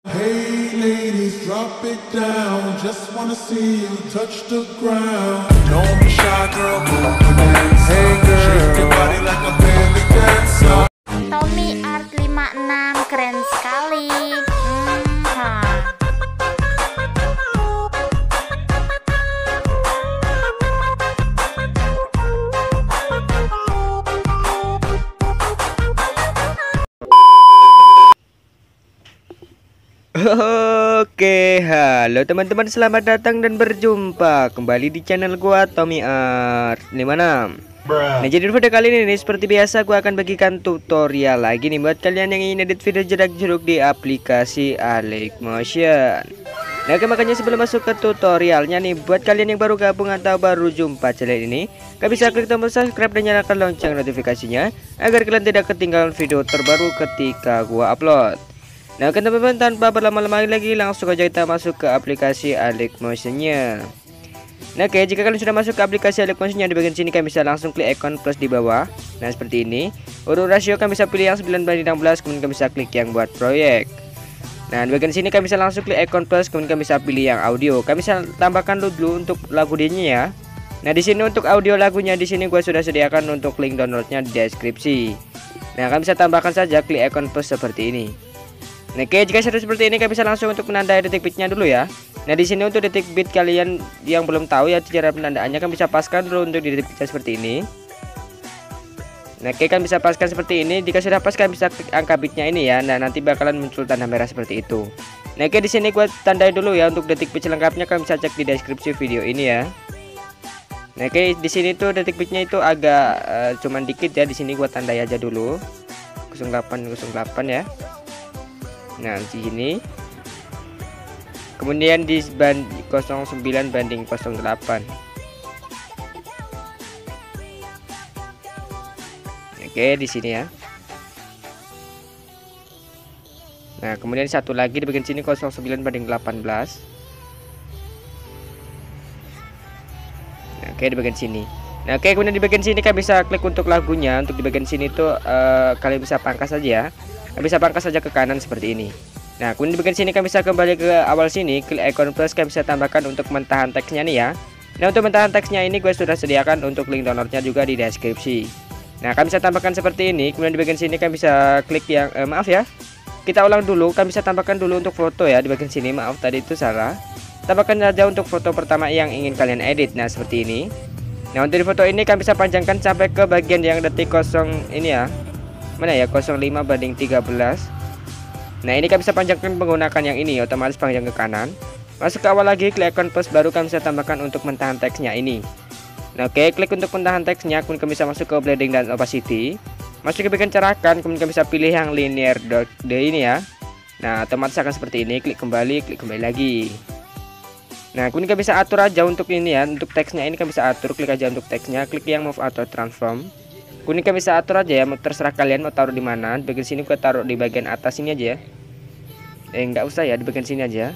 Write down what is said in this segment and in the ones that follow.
Hey ladies, drop it down. Just wanna see you touch the ground. Don't be shy, girl. Go dance. Hey girl, shake your body like a belly dancer. Tommy Art 56 keren sekali. Ha. Oke, halo teman-teman, selamat datang dan berjumpa kembali di channel gua Tommy Art 56. Nah, jadi di video kali ini seperti biasa gua akan bagikan tutorial lagi nih buat kalian yang ingin edit video jerak-jeruk di aplikasi Alicmotion. Nah, makanya sebelum masuk ke tutorialnya nih, buat kalian yang baru gabung atau baru jumpa channel ini, kalian bisa klik tombol subscribe dan nyalakan lonceng notifikasinya agar kalian tidak ketinggalan video terbaru ketika gua upload. Nah, oke teman-teman, tanpa berlama-lama lagi langsung aja kita masuk ke aplikasi Alicmotion-nya. Nah, oke, jika kalian sudah masuk ke aplikasi Alicmotion-nya, di bagian sini kalian bisa langsung klik icon plus di bawah. Nah, seperti ini. Urut rasio kalian bisa pilih yang 9:16, kemudian kalian bisa klik yang buat proyek. Nah, di bagian sini kalian bisa langsung klik icon plus, kemudian kalian bisa pilih yang audio. Kalian bisa tambahkan dulu untuk lagu dinya ya. Nah, di sini untuk audio lagunya di sini gua sudah sediakan untuk link downloadnya di deskripsi. Nah, kalian bisa tambahkan saja klik icon plus seperti ini. Nah, oke, jika sudah seperti ini kalian bisa langsung untuk menandai detik bitnya dulu ya. Nah, di sini untuk detik bit kalian yang belum tahu ya cara penandaannya, kan bisa paskan dulu untuk di detik bitnya seperti ini. Nah, oke, kan bisa paskan seperti ini. Jika sudah pas kalian bisa klik angka bitnya ini ya. Nah, nanti bakalan muncul tanda merah seperti itu. Nah, oke, di sini gua tandai dulu ya untuk detik bit selengkapnya, kalian bisa cek di deskripsi video ini ya. Nah, oke, di sini tuh detik bitnya itu agak cuman dikit ya. Di sini gua tandai aja dulu 0808 ya. Nah, di sini kemudian di 09 banding 08. Oke, di sini ya. Nah, kemudian satu lagi di bagian sini 09 banding 18. Nah, oke, di bagian sini. Nah, oke, kemudian di bagian sini kalian bisa klik untuk lagunya. Untuk di bagian sini tuh kalian bisa pangkas saja. Bisa pangkas saja ke kanan seperti ini. Nah, kemudian di bagian sini kalian bisa kembali ke awal sini, klik icon plus, kalian bisa tambahkan untuk mentahan teksnya nih ya. Nah, untuk mentahan teksnya ini gue sudah sediakan untuk link downloadnya juga di deskripsi. Nah, kalian bisa tambahkan seperti ini. Kemudian di bagian sini kalian bisa klik yang maaf ya, kita ulang dulu. Kalian bisa tambahkan dulu untuk foto ya di bagian sini. Maaf tadi itu salah. Tambahkan saja untuk foto pertama yang ingin kalian edit. Nah, seperti ini. Nah, untuk di foto ini kalian bisa panjangkan sampai ke bagian yang detik 0 ini ya. Mana ya, 05 banding 13. Nah, ini kalian bisa panjangkan menggunakan yang ini, otomatis panjang ke kanan. Masuk ke awal lagi, klik icon plus, baru kalian bisa tambahkan untuk mentahan teksnya ini. Nah, oke, klik untuk mentahan teksnya, kemudian kalian bisa masuk ke blending dan opacity. Masuk ke bagian cerahkan, kemudian kalian bisa pilih yang linear dot D ini ya. Nah, otomatis akan seperti ini, klik kembali lagi. Nah, kemudian kalian bisa atur aja untuk ini ya, untuk teksnya ini kalian bisa atur, klik aja untuk teksnya, klik yang move atau transform. Kuning kalian bisa atur aja ya, terserah kalian mau taruh di mana. Di bagian sini gua taruh di bagian atas ini aja ya. Enggak usah ya, di bagian sini aja.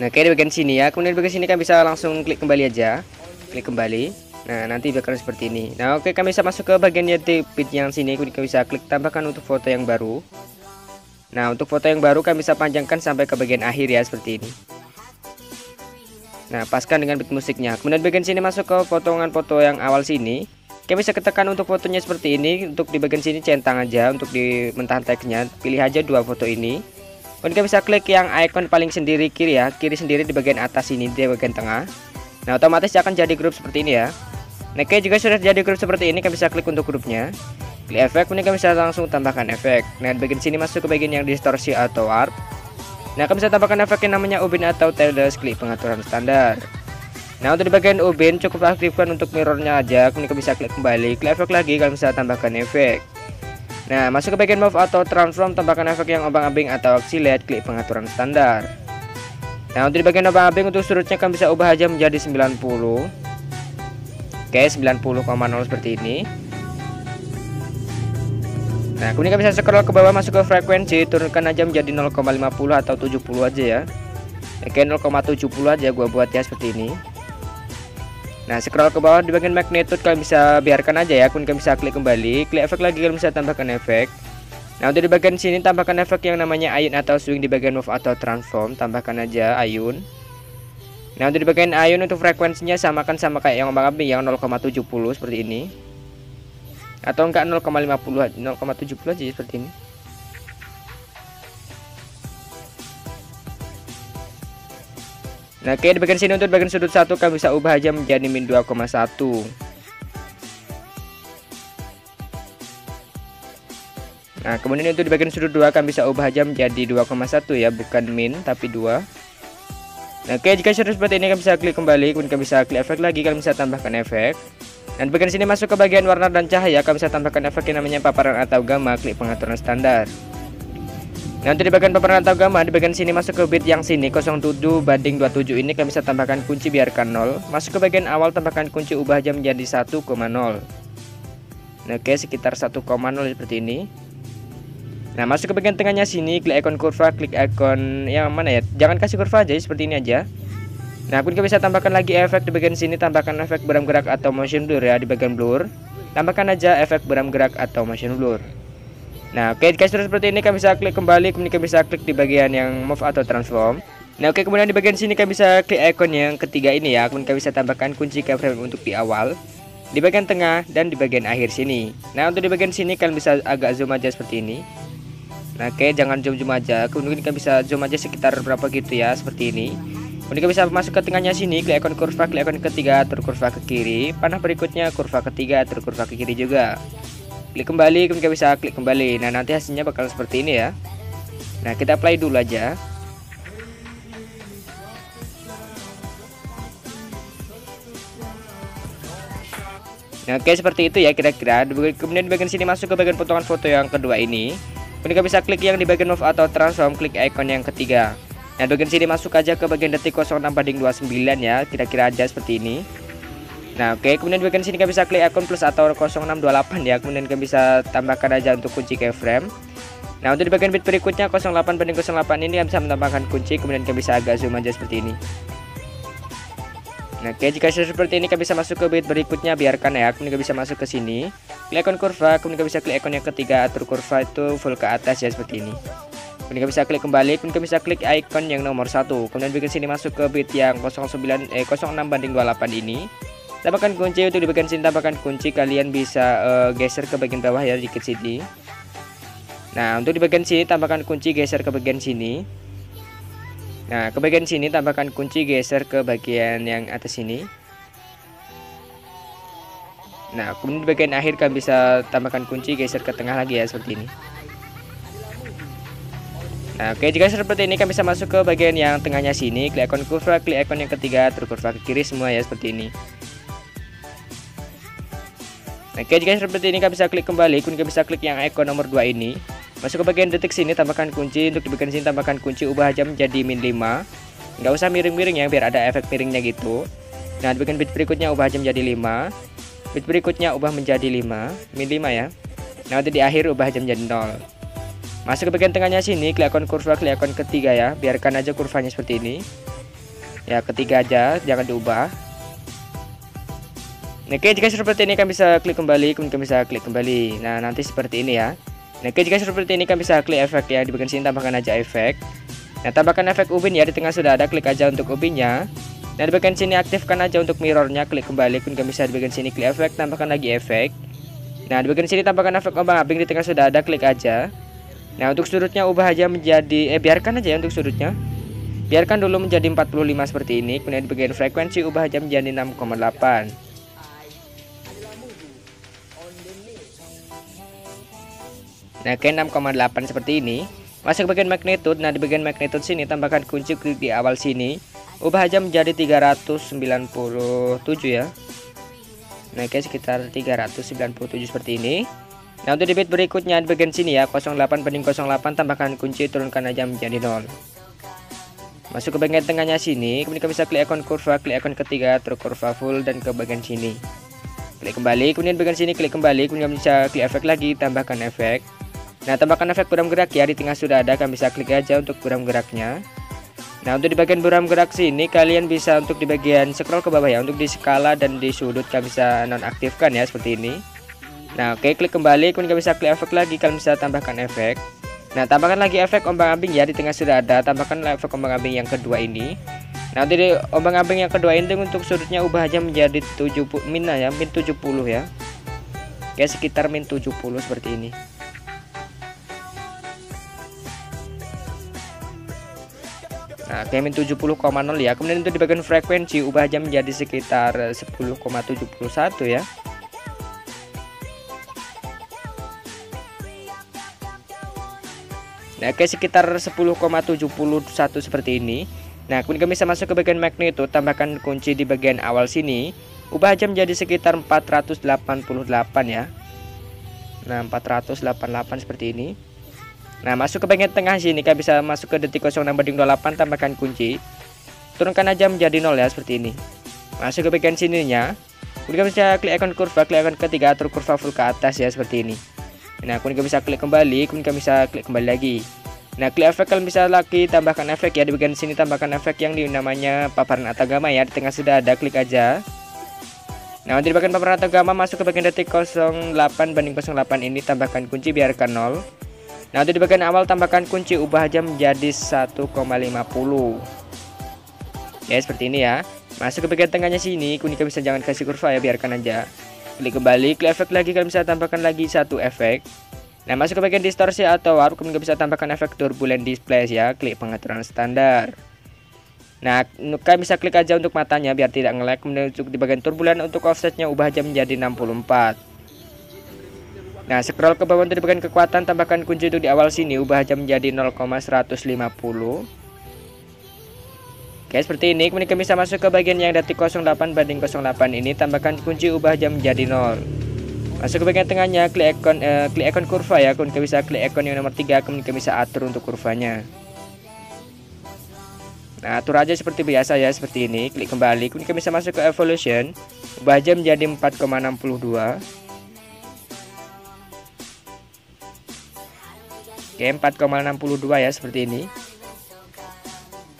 Nah, kayak di bagian sini ya. Kemudian di bagian sini kalian bisa langsung klik kembali aja. Klik kembali. Nah, nanti bakalan seperti ini. Nah, oke, kalian bisa masuk ke bagian detik bit yang sini. Kemudian kalian bisa klik tambahkan untuk foto yang baru. Nah, untuk foto yang baru kalian bisa panjangkan sampai ke bagian akhir ya, seperti ini. Nah, paskan dengan beat musiknya. Kemudian bagian sini masuk ke potongan foto yang awal sini. Kalian bisa ketekan untuk fotonya seperti ini. Untuk di bagian sini centang aja. Untuk di mentahan teksnya pilih aja dua foto ini. Kemudian kalian bisa klik yang icon paling sendiri kiri ya. Kiri sendiri di bagian atas ini, di bagian tengah. Nah, otomatis akan jadi grup seperti ini ya. Nah, oke, jika sudah jadi grup seperti ini, kalian bisa klik untuk grupnya. Klik efek, kemudian kalian bisa langsung tambahkan efek. Nah, di bagian sini masuk ke bagian yang distorsi atau warp. Nah, kalian bisa tambahkan efek yang namanya ubin atau tailess, klik pengaturan standar. Nah, untuk di bagian ubin cukup aktifkan untuk mirrornya aja. Kemudian kalian bisa klik kembali, klik efek lagi, kalian bisa tambahkan efek. Nah, masuk ke bagian move atau transform, tambahkan efek yang obang-abing atau oscillate, klik pengaturan standar. Nah, untuk di bagian obang-abing untuk sudutnya kalian bisa ubah aja menjadi 90. Oke, 90,0 seperti ini. Nah, kemudian kalian bisa scroll ke bawah, masuk ke frekuensi, turunkan aja menjadi 0,50 atau 70 aja ya. Oke, 0,70 aja gua buat ya seperti ini. Nah, scroll ke bawah di bagian magnitude kalian bisa biarkan aja ya, kemudian kalian bisa klik kembali, klik efek lagi, kalian bisa tambahkan efek. Nah, untuk di bagian sini tambahkan efek yang namanya ayun atau swing di bagian move atau transform, tambahkan aja ayun. Nah, untuk di bagian ayun untuk frekuensinya sama kayak yang Bang Abi yang 0,70 seperti ini. Atau enggak 0,50 0,70 aja seperti ini. Nah, oke, di bagian sini untuk bagian sudut 1 kalian bisa ubah aja menjadi min 2,1. Nah, kemudian untuk di bagian sudut 2 kalian bisa ubah aja menjadi 2,1 ya, bukan min tapi 2. Nah, oke, jika sudah seperti ini kalian bisa klik kembali, kemudian kalian bisa klik efek lagi, kalian bisa tambahkan efek. Dan bagian sini masuk ke bagian warna dan cahaya, kalian bisa tambahkan efek yang namanya paparan atau gamma, klik pengaturan standar. Nah, untuk di bagian paparan atau gamma, di bagian sini masuk ke bit yang sini 07/27 ini kalian bisa tambahkan kunci biarkan 0. Masuk ke bagian awal tambahkan kunci ubah aja menjadi 1,0. Nah, oke, sekitar 1,0 seperti ini. Nah, masuk ke bagian tengahnya sini, klik ikon kurva, klik ikon yang mana ya? Jangan kasih kurva aja, seperti ini aja. Nah, kemudian bisa tambahkan lagi efek di bagian sini, tambahkan efek beram gerak atau motion blur ya di bagian blur. Tambahkan aja efek beram gerak atau motion blur. Nah, oke, jika sudah seperti ini kalian bisa klik kembali, kemudian kalian bisa klik di bagian yang move atau transform. Nah, oke, kemudian di bagian sini kalian bisa klik ikon yang ketiga ini ya, kemudian kalian bisa tambahkan kunci keyframe untuk di awal, di bagian tengah dan di bagian akhir sini. Nah, untuk di bagian sini kalian bisa agak zoom aja seperti ini. Nah, oke, jangan zoom aja, kemudian kalian bisa zoom aja sekitar berapa gitu ya, seperti ini. Kemudian kalian bisa masuk ke tengahnya sini, klik ikon kurva, klik ikon ketiga, atur kurva ke kiri. Panah berikutnya kurva ketiga, atur kurva ke kiri juga. Klik kembali, kemudian kalian bisa klik kembali. Nah, nanti hasilnya bakal seperti ini ya. Nah, kita play dulu aja. Nah, oke, seperti itu ya kira-kira. Kemudian di bagian sini masuk ke bagian potongan foto yang kedua ini. Kemudian kalian bisa klik yang di bagian move atau transform, klik ikon yang ketiga. Nah, bagian sini masuk aja ke bagian detik 06/29 ya, kira-kira aja seperti ini. Nah, oke, kemudian bagian sini kalian bisa klik ikon plus atau 0628 ya, kemudian kalian bisa tambahkan aja untuk kunci keyframe. Nah, untuk di bagian bit berikutnya 08/08 ini kalian bisa menambahkan kunci, kemudian kalian bisa agak zoom aja seperti ini. Nah, oke, jika sudah seperti ini kalian bisa masuk ke bit berikutnya, biarkan ya, kemudian kalian bisa masuk ke sini, klik ikon kurva, kemudian kalian bisa klik ikon yang ketiga, atur kurva itu full ke atas ya seperti ini. Kemudian kalian bisa klik kembali, kemudian kalian bisa klik ikon yang nomor 1. Kemudian bagian sini masuk ke bit yang 06/28 ini. Tambahkan kunci, untuk di bagian sini tambahkan kunci, kalian bisa geser ke bagian bawah ya, dikit sini. Nah, untuk di bagian sini tambahkan kunci, geser ke bagian sini. Nah, ke bagian sini tambahkan kunci, geser ke bagian yang atas sini. Nah, kemudian di bagian akhir kalian bisa tambahkan kunci, geser ke tengah lagi ya, seperti ini. Nah, oke, jika seperti ini kalian bisa masuk ke bagian yang tengahnya sini, klik ikon kurva, klik ikon yang ketiga, terus kurva ke kiri semua ya, seperti ini. Nah, oke, jika seperti ini kalian bisa klik kembali, kemudian bisa klik yang ikon nomor 2 ini. Masuk ke bagian detik sini, tambahkan kunci, untuk di bagian sini tambahkan kunci, ubah aja menjadi min 5. Nggak usah miring-miring ya, biar ada efek miringnya gitu. Nah, di bagian bit berikutnya ubah aja menjadi 5. Bit berikutnya ubah menjadi 5, min 5 ya. Nah, nanti di akhir ubah aja menjadi 0. Masuk ke bagian tengahnya sini, klik ikon kurva, klik ikon ketiga ya, biarkan aja kurvanya seperti ini. Ya, ketiga aja, jangan diubah. Oke, jika seperti ini kalian bisa klik kembali, kemudian bisa klik kembali. Nah, nanti seperti ini ya. Oke, jika seperti ini kalian bisa klik efek ya, di bagian sini tambahkan aja efek. Nah, tambahkan efek ubin ya, di tengah sudah ada, klik aja untuk ubinnya. Nah, di bagian sini aktifkan aja untuk mirrornya, klik kembali, kemudian bisa di bagian sini klik efek, tambahkan lagi efek. Nah, di bagian sini tambahkan efek ombang-ambing, di tengah sudah ada, klik aja. Nah, untuk sudutnya ubah aja menjadi biarkan aja ya untuk sudutnya. Biarkan dulu menjadi 45 seperti ini, kemudian di bagian frekuensi ubah aja menjadi 6,8. Nah, ke 6,8 seperti ini. Masuk ke bagian magnitude. Nah, di bagian magnitude sini tambahkan kunci, klik di awal sini. Ubah aja menjadi 397 ya. Nah, oke, sekitar 397 seperti ini. Nah, untuk di bit berikutnya di bagian sini ya, 08/08 tambahkan kunci, turunkan aja menjadi 0. Masuk ke bagian tengahnya sini, kemudian kita bisa klik ikon kurva, klik ikon ketiga, terus kurva full dan ke bagian sini. Klik kembali, kemudian bagian sini klik kembali, kemudian bisa klik efek lagi, tambahkan efek. Nah, tambahkan efek beram gerak ya, di tengah sudah ada, kalian bisa klik aja untuk beram geraknya. Nah, untuk di bagian beram gerak sini kalian bisa untuk di bagian scroll ke bawah ya, untuk di skala dan di sudut kalian bisa nonaktifkan ya seperti ini. Nah oke, klik kembali, kemudian bisa klik efek lagi, kalian bisa tambahkan efek. Nah tambahkan lagi efek ombang-ambing ya, di tengah sudah ada, tambahkan efek ombang-ambing yang kedua ini. Nah dari ombang-ambing yang kedua ini untuk sudutnya ubah aja menjadi 70 min ya, min 70 ya. Oke, sekitar min 70 seperti ini. Nah oke, min 70,0 ya. Kemudian untuk di bagian frekuensi ubah aja menjadi sekitar 10,71 ya. Nah oke, sekitar 10,71 seperti ini. Nah kemudian kami bisa masuk ke bagian magneto, tambahkan kunci di bagian awal sini, ubah aja menjadi sekitar 488 ya. Nah 488 seperti ini. Nah masuk ke bagian tengah sini, kalian bisa masuk ke detik 06/28, tambahkan kunci, turunkan aja menjadi 0 ya, seperti ini. Masuk ke bagian sininya, kemudian bisa klik ikon kurva, klik ikon ketiga, atur kurva full ke atas ya, seperti ini. Nah kemudian bisa klik kembali, kemudian bisa klik kembali lagi. Nah klik efek, kalian bisa lagi tambahkan efek ya, di bagian sini tambahkan efek yang namanya paparan atagama ya, di tengah sudah ada, klik aja. Nah untuk di bagian paparan atagama, masuk ke bagian detik 08/08 ini, tambahkan kunci, biarkan 0. Nah untuk di bagian awal tambahkan kunci, ubah aja menjadi 1,50 ya, seperti ini ya. Masuk ke bagian tengahnya sini, kuning bisa jangan kasih kurva ya, biarkan aja. Klik kembali, klik efek lagi, kalian bisa tambahkan lagi satu efek. Nah masuk ke bagian distorsi atau warp, kemudian bisa tambahkan efek turbulent display ya, klik pengaturan standar. Nah kalian bisa klik aja untuk matanya biar tidak nge-lag. Kemudian untuk di bagian turbulent, untuk offsetnya ubah aja menjadi 64. Nah scroll ke bawah untuk di bagian kekuatan, tambahkan kunci untuk di awal sini, ubah aja menjadi 0,150. Oke seperti ini. Kemudian kami bisa masuk ke bagian yang detik 08/08 ini, tambahkan kunci, ubah aja menjadi 0. Masuk ke bagian tengahnya, klik ikon kurva ya, kemudian bisa klik ikon yang nomor 3, kemudian bisa atur untuk kurvanya. Nah atur aja seperti biasa ya, seperti ini. Klik kembali, kemudian bisa masuk ke evolution, ubah aja menjadi 4,62. Oke 4,62 ya, seperti ini.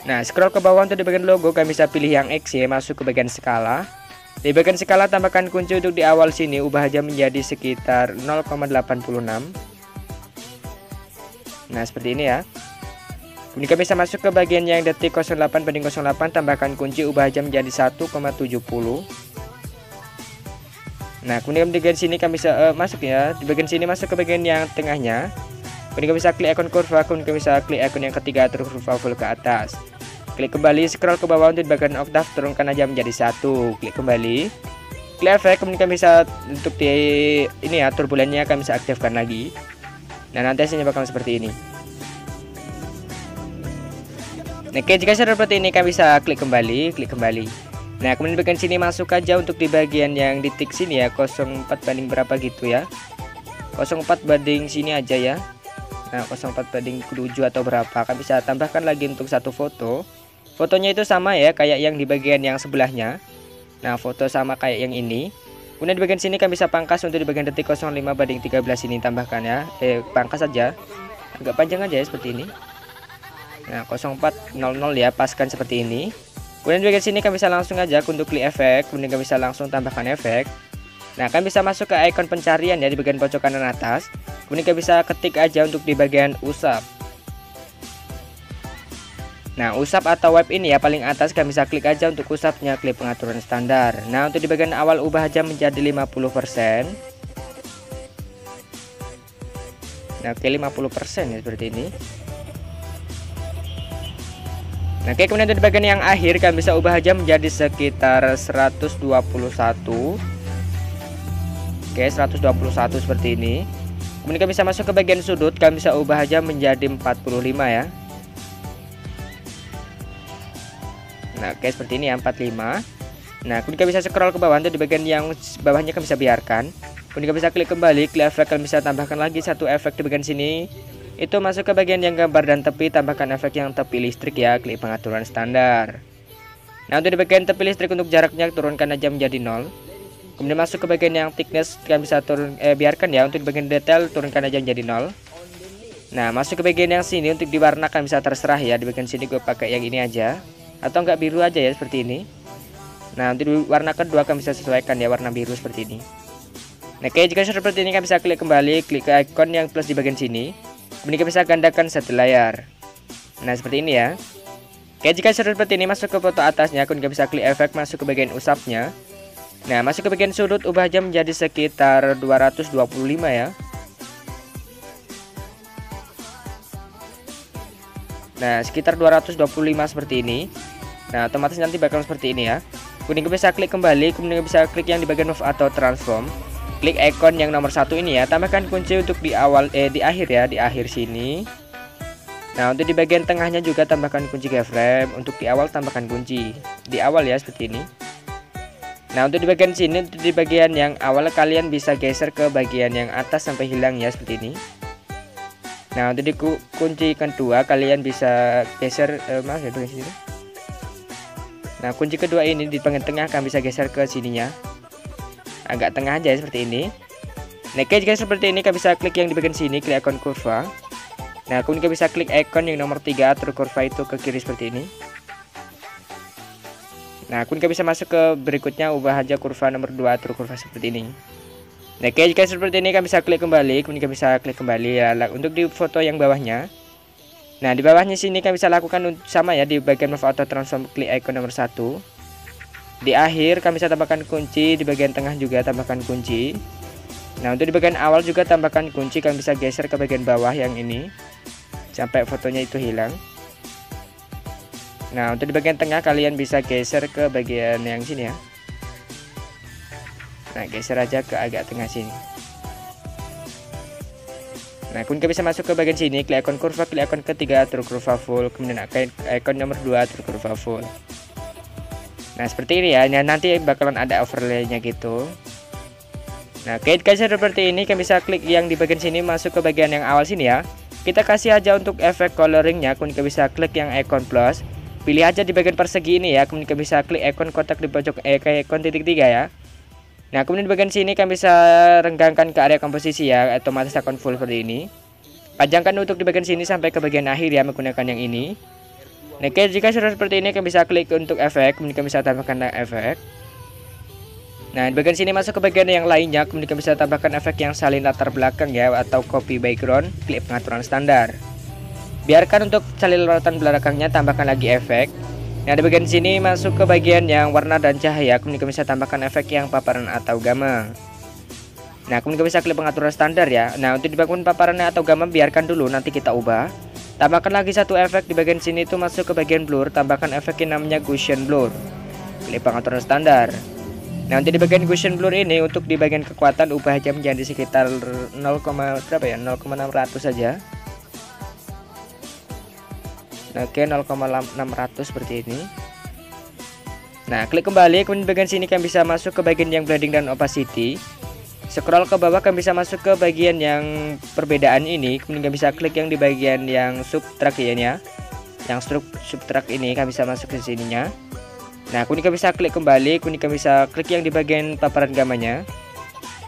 Nah scroll ke bawah untuk di bagian logo, kalian bisa pilih yang X ya, masuk ke bagian skala. Di bagian skala tambahkan kunci untuk di awal sini, ubah aja menjadi sekitar 0,86. Nah seperti ini ya. Kemudian kalian bisa masuk ke bagian yang detik 08/08, tambahkan kunci, ubah aja menjadi 1,70. Nah kemudian di bagian sini kalian bisa masuk ya, di bagian sini masuk ke bagian yang tengahnya. Kemudian bisa klik ikon kurva, kemudian bisa klik ikon yang ketiga, atur kurva full ke atas. Klik kembali, scroll ke bawah untuk di bagian oktav, turunkan aja menjadi 1. Klik kembali, klik efek, kemudian bisa untuk di ini ya, turbulennya kalian bisa aktifkan lagi. Nah nanti hasilnya bakal seperti ini. Nah oke, jika sudah seperti ini kalian bisa klik kembali, Nah kemudian di bagian sini masuk aja untuk di bagian yang detik sini ya, 04 banding berapa gitu ya, 04 banding sini aja ya. Nah 04/7 atau berapa, kan bisa tambahkan lagi untuk satu foto. Fotonya itu sama ya kayak yang di bagian yang sebelahnya. Nah foto sama kayak yang ini. Kemudian di bagian sini kan bisa pangkas untuk di bagian detik 05/13 ini, tambahkan ya, pangkas saja, agak panjang aja ya, seperti ini. Nah 0400 ya, paskan seperti ini. Kemudian di bagian sini kan bisa langsung aja untuk klik efek, kemudian kan bisa langsung tambahkan efek. Nah kan bisa masuk ke ikon pencarian ya, di bagian pojok kanan atas. Kemudian kalian bisa ketik aja untuk di bagian usap. Nah usap atau web ini ya, paling atas kalian bisa klik aja untuk usapnya, klik pengaturan standar. Nah untuk di bagian awal ubah aja menjadi 50%. Nah oke 50% ya, seperti ini. Nah oke, kemudian untuk di bagian yang akhir kalian bisa ubah aja menjadi sekitar 121. Oke 121 seperti ini. Kemudian kalian bisa masuk ke bagian sudut, kalian bisa ubah aja menjadi 45 ya. Nah oke seperti ini ya, 45. Nah kemudian kalian bisa scroll ke bawah, untuk di bagian yang bawahnya kalian bisa biarkan. Kemudian kalian bisa klik kembali, klik efek, kalian bisa tambahkan lagi satu efek di bagian sini. Itu masuk ke bagian yang gambar dan tepi, tambahkan efek yang tepi listrik ya, klik pengaturan standar. Nah untuk di bagian tepi listrik, untuk jaraknya turunkan aja menjadi 0. Kemudian masuk ke bagian yang thickness, kalian bisa biarkan ya, untuk bagian detail turunkan aja menjadi 0. Nah masuk ke bagian yang sini, untuk diwarnakan bisa terserah ya, di bagian sini gue pakai yang ini aja, atau enggak biru aja ya, seperti ini. Nah untuk warna kedua kalian bisa sesuaikan ya, warna biru seperti ini. Nah, jika seperti ini, kalian bisa klik kembali, klik ke ikon yang plus di bagian sini. Kemudian kalian bisa gandakan satu layar. Nah, seperti ini ya. Jika seperti ini, masuk ke foto atasnya, kemudian kalian bisa klik efek, masuk ke bagian usapnya. Nah, masuk ke bagian sudut, ubah aja menjadi sekitar 225 ya. Nah, sekitar 225 seperti ini. Nah, otomatis nanti bakal seperti ini ya. Kemudian kalian bisa klik kembali, kemudian bisa klik yang di bagian move atau transform. Klik ikon yang nomor 1 ini ya, tambahkan kunci untuk di awal di akhir ya, di akhir sini. Nah, untuk di bagian tengahnya juga tambahkan kunci keyframe, untuk di awal tambahkan kunci di awal ya, seperti ini. Nah, untuk di bagian sini, untuk di bagian yang awal kalian bisa geser ke bagian yang atas sampai hilang ya, seperti ini. Nah, untuk di kunci kedua kalian bisa geser maaf ya, bagian sini. Nah, kunci kedua ini di bagian tengah kalian bisa geser ke sininya. Agak tengah aja seperti ini. Nah, jika seperti ini, kalian bisa klik yang di bagian sini, klik ikon kurva. Nah, kemudian kalian bisa klik ikon yang nomor 3 atur kurva itu ke kiri seperti ini. Nah, kemudian kalian bisa masuk ke berikutnya, ubah aja kurva nomor 2 atur kurva seperti ini. Nah, jika seperti ini, kalian bisa klik kembali, kemudian kalian bisa klik kembali ya, untuk di foto yang bawahnya. Nah, di bawahnya sini kalian bisa lakukan sama ya, di bagian move atau transform, klik ikon nomor 1. Di akhir kami bisa tambahkan kunci, di bagian tengah juga tambahkan kunci. Nah, untuk di bagian awal juga tambahkan kunci, kalian bisa geser ke bagian bawah yang ini sampai fotonya itu hilang. Nah, untuk di bagian tengah kalian bisa geser ke bagian yang sini ya. Nah, geser aja ke agak tengah sini. Nah, kemudian kalian bisa masuk ke bagian sini, klik ikon kurva, klik ikon ketiga atur kurva full, kemudian ikon nomor 2 atur kurva full. Nah, seperti ini ya. Nah, nanti bakalan ada overlaynya gitu. Nah, guys, seperti ini kalian bisa klik yang di bagian sini, masuk ke bagian yang awal sini ya. Kita kasih aja untuk efek coloringnya, kemudian kalian bisa klik yang ikon plus. Pilih aja di bagian persegi ini ya, kemudian kalian bisa klik ikon kotak di pojok kayak ikon titik 3 ya. Nah, kemudian di bagian sini kalian bisa renggangkan ke area komposisi ya, otomatis akan full seperti ini. Panjangkan untuk di bagian sini sampai ke bagian akhir ya, menggunakan yang ini. Nah, jika sudah seperti ini, kalian bisa klik untuk efek, kemudian kalian bisa tambahkan efek. Nah, di bagian sini masuk ke bagian yang lainnya, kemudian kalian bisa tambahkan efek yang salin latar belakang ya, atau copy background, klik pengaturan standar. Biarkan untuk salin latar belakangnya, tambahkan lagi efek. Nah, di bagian sini masuk ke bagian yang warna dan cahaya, kemudian kalian bisa tambahkan efek yang paparan atau gamma. Nah, kemudian kalian bisa klik pengaturan standar ya. Nah, untuk di bagian paparannya atau gamma biarkan dulu, nanti kita ubah. Tambahkan lagi satu efek di bagian sini, itu masuk ke bagian blur, tambahkan efek yang namanya Gaussian blur. Klik pengaturan standar. Nah, untuk di bagian Gaussian blur ini, untuk di bagian kekuatan ubah aja menjadi sekitar 0,600 saja. Oke, 0,600 seperti ini. Nah, klik kembali, kemudian di bagian sini kalian bisa masuk ke bagian yang blending dan opacity. Scroll ke bawah, kalian bisa masuk ke bagian yang perbedaan ini, kemudian kalian bisa klik yang di bagian yang subtract ya. Yang subtract ini kalian bisa masuk ke sininya. Nah, kemudian kalian bisa klik kembali, kemudian kalian bisa klik yang di bagian paparan gamanya.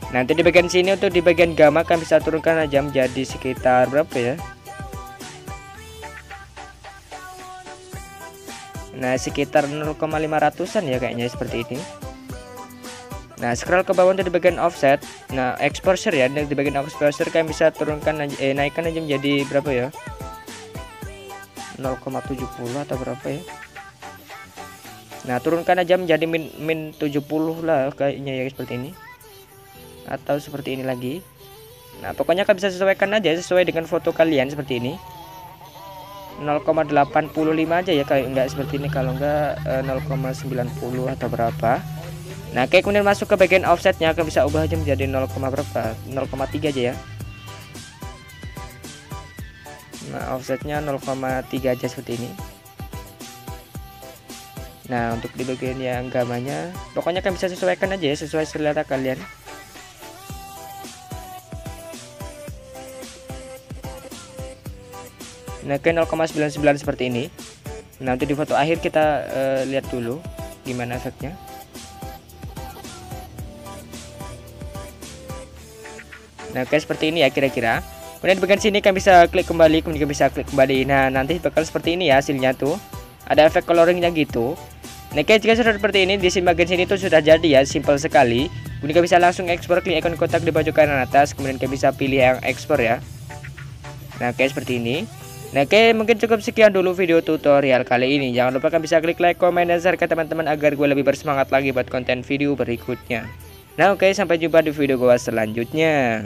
Nanti di bagian sini, untuk di bagian gamma kalian bisa turunkan aja menjadi sekitar berapa ya? Nah, sekitar 0,500-an ya kayaknya, seperti ini. Nah, scroll ke bawah untuk di bagian offset. Nah, exposure ya, di bagian exposure kalian bisa turunkan aja, naikkan aja menjadi berapa ya? 0,70 atau berapa ya? Nah, turunkan aja menjadi min 70 lah kayaknya ya, seperti ini. Atau seperti ini lagi. Nah, pokoknya kalian bisa sesuaikan aja sesuai dengan foto kalian seperti ini. 0,85 aja ya, kayak enggak seperti ini, kalau enggak 0,90 atau berapa. Nah, oke, kemudian masuk ke bagian offsetnya, kalian bisa ubah aja menjadi 0,3 aja ya. Nah, offsetnya 0,3 aja seperti ini. Nah, untuk di bagian yang gamanya, pokoknya kalian bisa sesuaikan aja ya, sesuai selera kalian. Nah, ke 0,99 seperti ini. Nah, untuk di foto akhir kita lihat dulu gimana efeknya. Nah, oke, seperti ini ya kira-kira. Kemudian di bagian sini kalian bisa klik kembali, kemudian bisa klik kembali. Nah, nanti bakal seperti ini ya hasilnya tuh. Ada efek coloringnya gitu. Nah, jika sudah seperti ini, di bagian sini tuh sudah jadi ya, simple sekali. Kemudian kalian bisa langsung ekspor, klik ikon kotak di pojok kanan atas, kemudian kalian bisa pilih yang ekspor ya. Nah oke, seperti ini. Nah oke, mungkin cukup sekian dulu video tutorial kali ini. Jangan lupa kalian bisa klik like, komen, dan share ke teman-teman agar gue lebih bersemangat lagi buat konten video berikutnya. Nah oke, sampai jumpa di video gue selanjutnya.